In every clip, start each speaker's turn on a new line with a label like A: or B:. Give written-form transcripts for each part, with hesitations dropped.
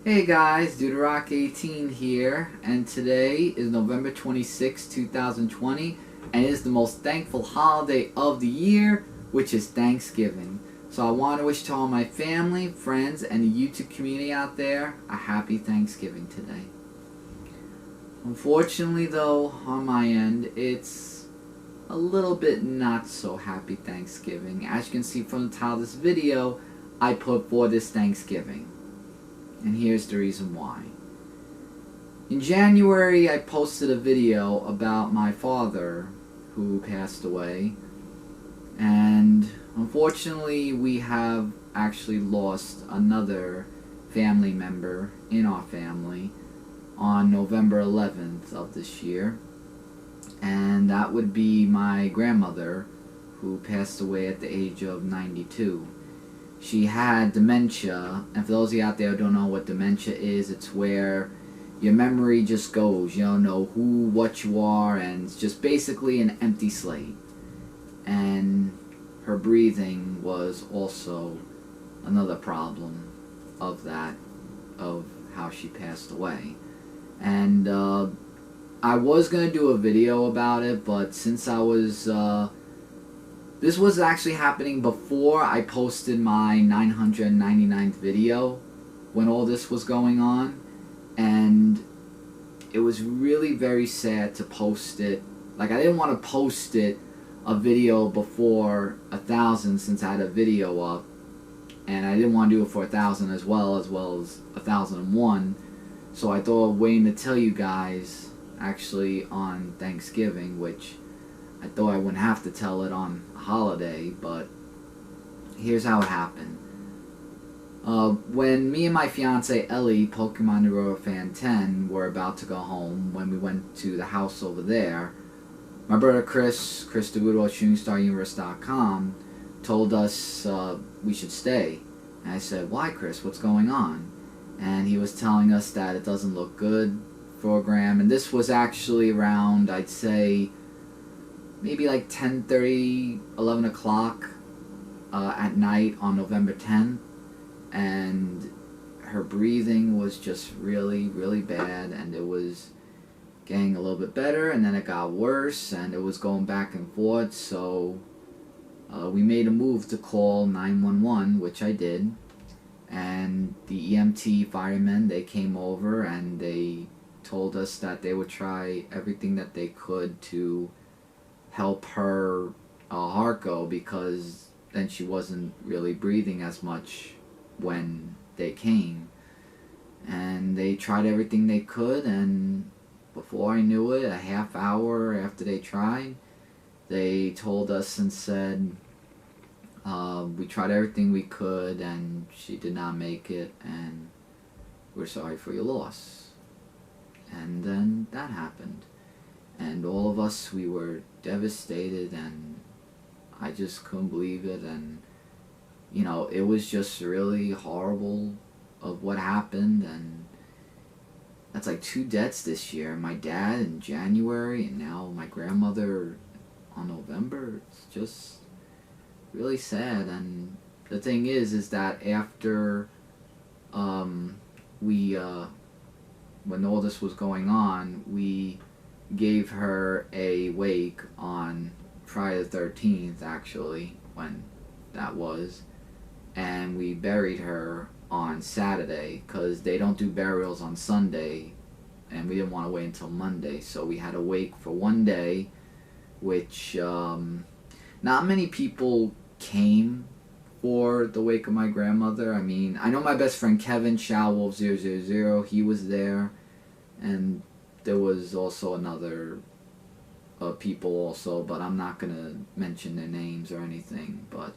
A: Hey guys, DudeOfRock18 here, and today is November 26, 2020, and it is the most thankful holiday of the year, which is Thanksgiving. So I want to wish to all my family, friends, and the YouTube community out there a happy Thanksgiving today. Unfortunately though, on my end, it's a little bit not so happy Thanksgiving. As you can see from the title of this video, I put for this Thanksgiving. And here's the reason why. In January, I posted a video about my father who passed away. And unfortunately, we have actually lost another family member in our family on November 11th of this year. And that would be my grandmother, who passed away at the age of 92. She had dementia, and for those of you out there who don't know what dementia is, it's where your memory just goes. You don't know who, what you are, and it's just basically an empty slate. And her breathing was also another problem of that, of how she passed away. And I was going to do a video about it, but since I was... this was actually happening before I posted my 999th video when all this was going on, and it was really very sad to post it. Like, I didn't want to post it a video before 1,000 since I had a video up, and I didn't want to do it for 1,000 as well as 1,001. So I thought of waiting to tell you guys actually on Thanksgiving, which I thought I wouldn't have to tell it on a holiday, but here's how it happened. When me and my fiance Ellie, Pokemon Neuro Fan 10, were about to go home, when we went to the house over there, my brother Chris DudeOfRock18 told us we should stay. And I said, "Why, Chris? What's going on?" And he was telling us that it doesn't look good for Graham. And this was actually around, I'd say, maybe like 10:30, 11 o'clock at night on November 10th. And her breathing was just really, really bad, and it was getting a little bit better, and then it got worse, and it was going back and forth. So we made a move to call 911, which I did, and the EMT firemen, they came over and they told us that they would try everything that they could to help her heart go, because then she wasn't really breathing as much when they came. And they tried everything they could, and before I knew it, a half hour after they tried, they told us and said, we tried everything we could and she did not make it, and we're sorry for your loss. And then that happened. And all of us, we were devastated, and I just couldn't believe it. And, you know, it was just really horrible of what happened. And that's like 2 deaths this year. My dad in January, and now my grandmother on November. It's just really sad. And the thing is that after when all this was going on, we gave her a wake on Friday the 13th, actually, when that was, and we buried her on Saturday, because they don't do burials on Sunday, and we didn't want to wait until Monday, so we had a wake for 1 day, which not many people came for the wake of my grandmother. I mean, I know my best friend Kevin, ShowWolf000, he was there, and there was also another people also, but I'm not going to mention their names or anything, but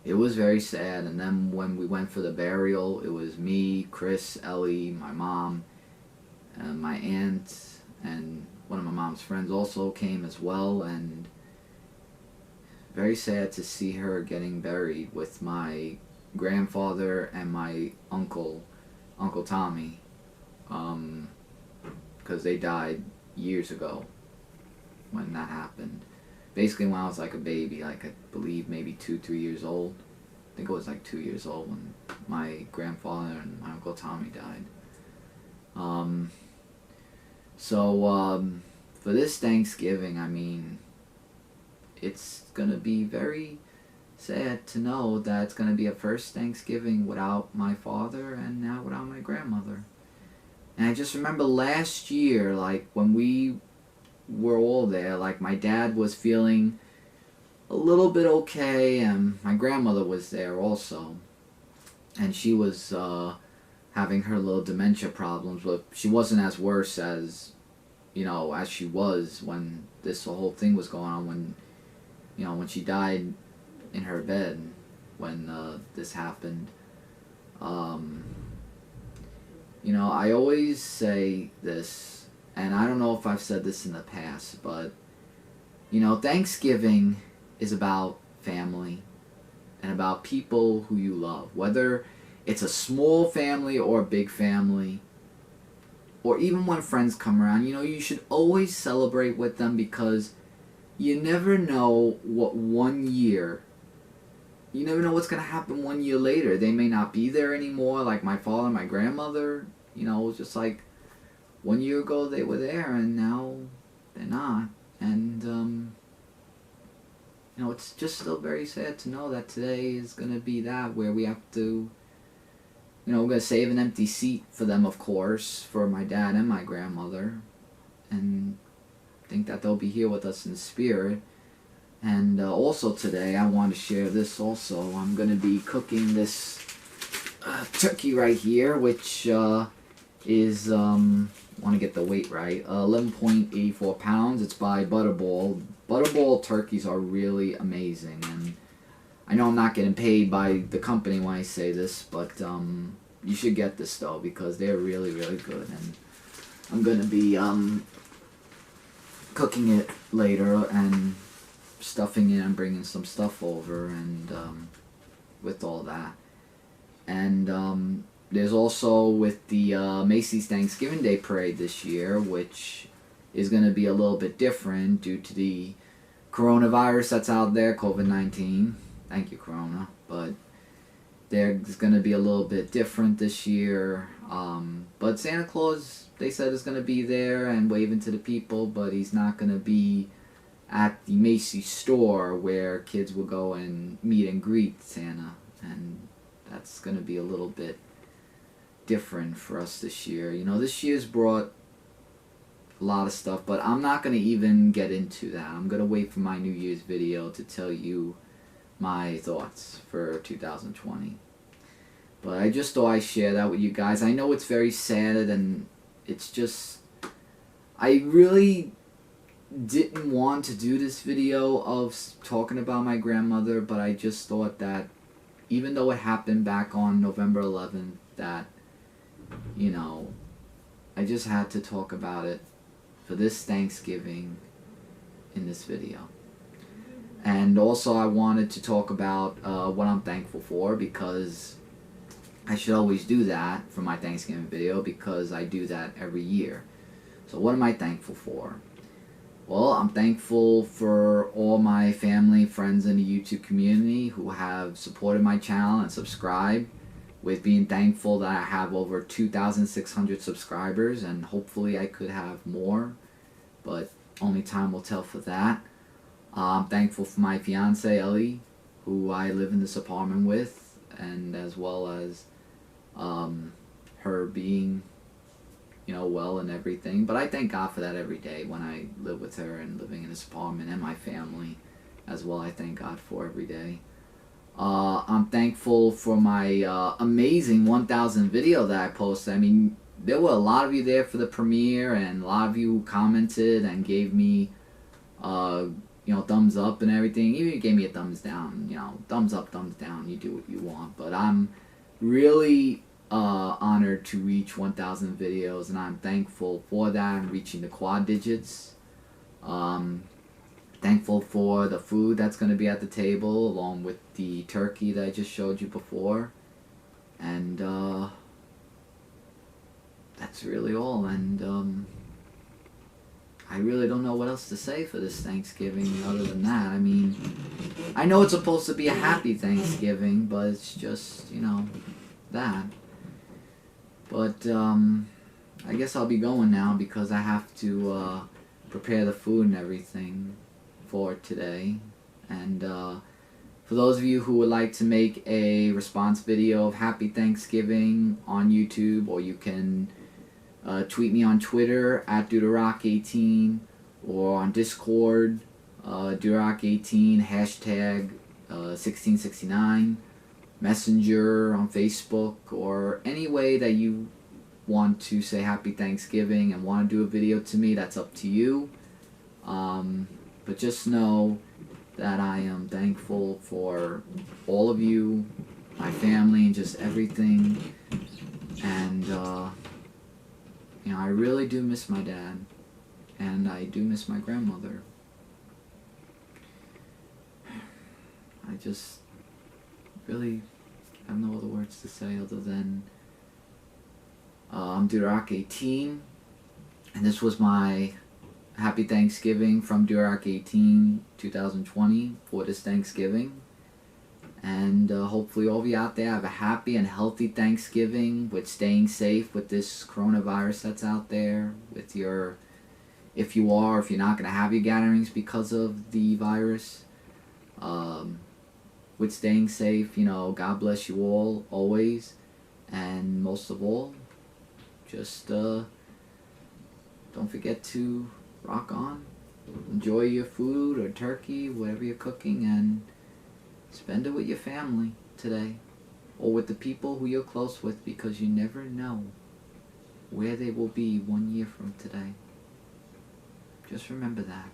A: it was very sad. And then when we went for the burial, it was me, Chris, Ellie, my mom, and my aunt, and one of my mom's friends also came as well, and very sad to see her getting buried with my grandfather and my Uncle Tommy, because they died years ago when that happened. Basically when I was like a baby, like I believe maybe 2-3 years old. I think I was like 2 years old when my grandfather and my Uncle Tommy died. For this Thanksgiving, I mean, it's going to be very sad to know that it's going to be a first Thanksgiving without my father and now without my grandmother. And I just remember last year, like, when we were all there, like, my dad was feeling a little bit okay, and my grandmother was there also. And she was having her little dementia problems, but she wasn't as worse as, as she was when this whole thing was going on, when she died in her bed when this happened. I always say this, and I don't know if I've said this in the past, but, Thanksgiving is about family and about people who you love. Whether it's a small family or a big family, or even when friends come around, you should always celebrate with them, because you never know you never know what's going to happen 1 year later. They may not be there anymore, like my father and my grandmother. It was just like 1 year ago they were there and now they're not. And, it's just still very sad to know that today is going to be that, where we have to, we're going to save an empty seat for them, of course, for my dad and my grandmother, and think that they'll be here with us in spirit. And also today, I want to share this also. I'm going to be cooking this turkey right here, which is, want to get the weight right, 11.84 pounds. It's by Butterball. Butterball turkeys are really amazing, and I know I'm not getting paid by the company when I say this, but you should get this though, because they're really, really good. And I'm going to be cooking it later and stuffing it and bringing some stuff over, and with all that. And there's also with the Macy's Thanksgiving Day Parade this year, which is going to be a little bit different due to the coronavirus that's out there, COVID-19. Thank you, Corona. But there's going to be a little bit different this year. But Santa Claus, they said, is going to be there and waving to the people, but he's not going to be at the Macy's store where kids will go and meet and greet Santa. And that's going to be a little bit different for us this year. This year's brought a lot of stuff, but I'm not going to even get into that. I'm going to wait for my New Year's video to tell you my thoughts for 2020. But I just thought I'd share that with you guys. I know it's very sad, and it's just, I really didn't want to do this video of talking about my grandmother, but I just thought that even though it happened back on November 11th, that, I just had to talk about it for this Thanksgiving in this video. And also I wanted to talk about what I'm thankful for, because I should always do that for my Thanksgiving video, because I do that every year. So what am I thankful for? Well, I'm thankful for all my family, friends in the YouTube community who have supported my channel and subscribed, with being thankful that I have over 2,600 subscribers, and hopefully I could have more, but only time will tell for that. I'm thankful for my fiance Ellie, who I live in this apartment with, and as well as her being, well and everything. But I thank God for that every day when I live with her and living in this apartment, and my family as well. I thank God for every day. I'm thankful for my amazing 1,000 video that I posted. I mean, there were a lot of you there for the premiere, and a lot of you commented and gave me, thumbs up and everything. Even if you gave me a thumbs down, thumbs up, thumbs down, you do what you want. But I'm really honored to reach 1,000 videos, and I'm thankful for that. I'm reaching the quad digits. Thankful for the food that's going to be at the table, along with the turkey that I just showed you before. And that's really all. And I really don't know what else to say for this Thanksgiving other than that. I mean, I know it's supposed to be a happy Thanksgiving, but it's just, that. But I guess I'll be going now because I have to prepare the food and everything for today. And for those of you who would like to make a response video of Happy Thanksgiving on YouTube, or you can tweet me on Twitter at DudeOfRock18, or on Discord, DudeOfRock18, hashtag 1669, Messenger on Facebook, or any way that you want to say Happy Thanksgiving and want to do a video to me, that's up to you. But just know that I am thankful for all of you, my family, and just everything. And you know, I really do miss my dad, and I do miss my grandmother. I just really have no other words to say other than I'm DudeOfRock18, and this was my Happy Thanksgiving from DudeOfRock18 2020 for this Thanksgiving. And hopefully all of you out there have a happy and healthy Thanksgiving, with staying safe with this coronavirus that's out there, with your, if you're not going to have your gatherings because of the virus, with staying safe. You know, God bless you all, always. And most of all, just don't forget to rock on. Enjoy your food or turkey, whatever you're cooking, and spend it with your family today, or with the people who you're close with, because you never know where they will be 1 year from today. Just remember that.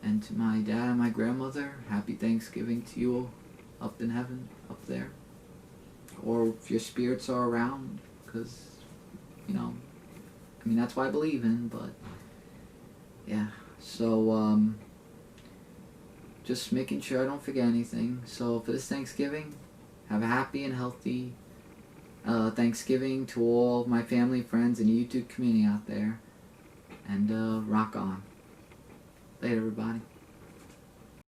A: And to my dad and my grandmother, Happy Thanksgiving to you all up in heaven, up there. Or if your spirits are around, because, you know, I mean, that's what I believe in, but yeah. So, just making sure I don't forget anything. So for this Thanksgiving, have a happy and healthy Thanksgiving to all my family, friends, and YouTube community out there. And rock on. Later, everybody.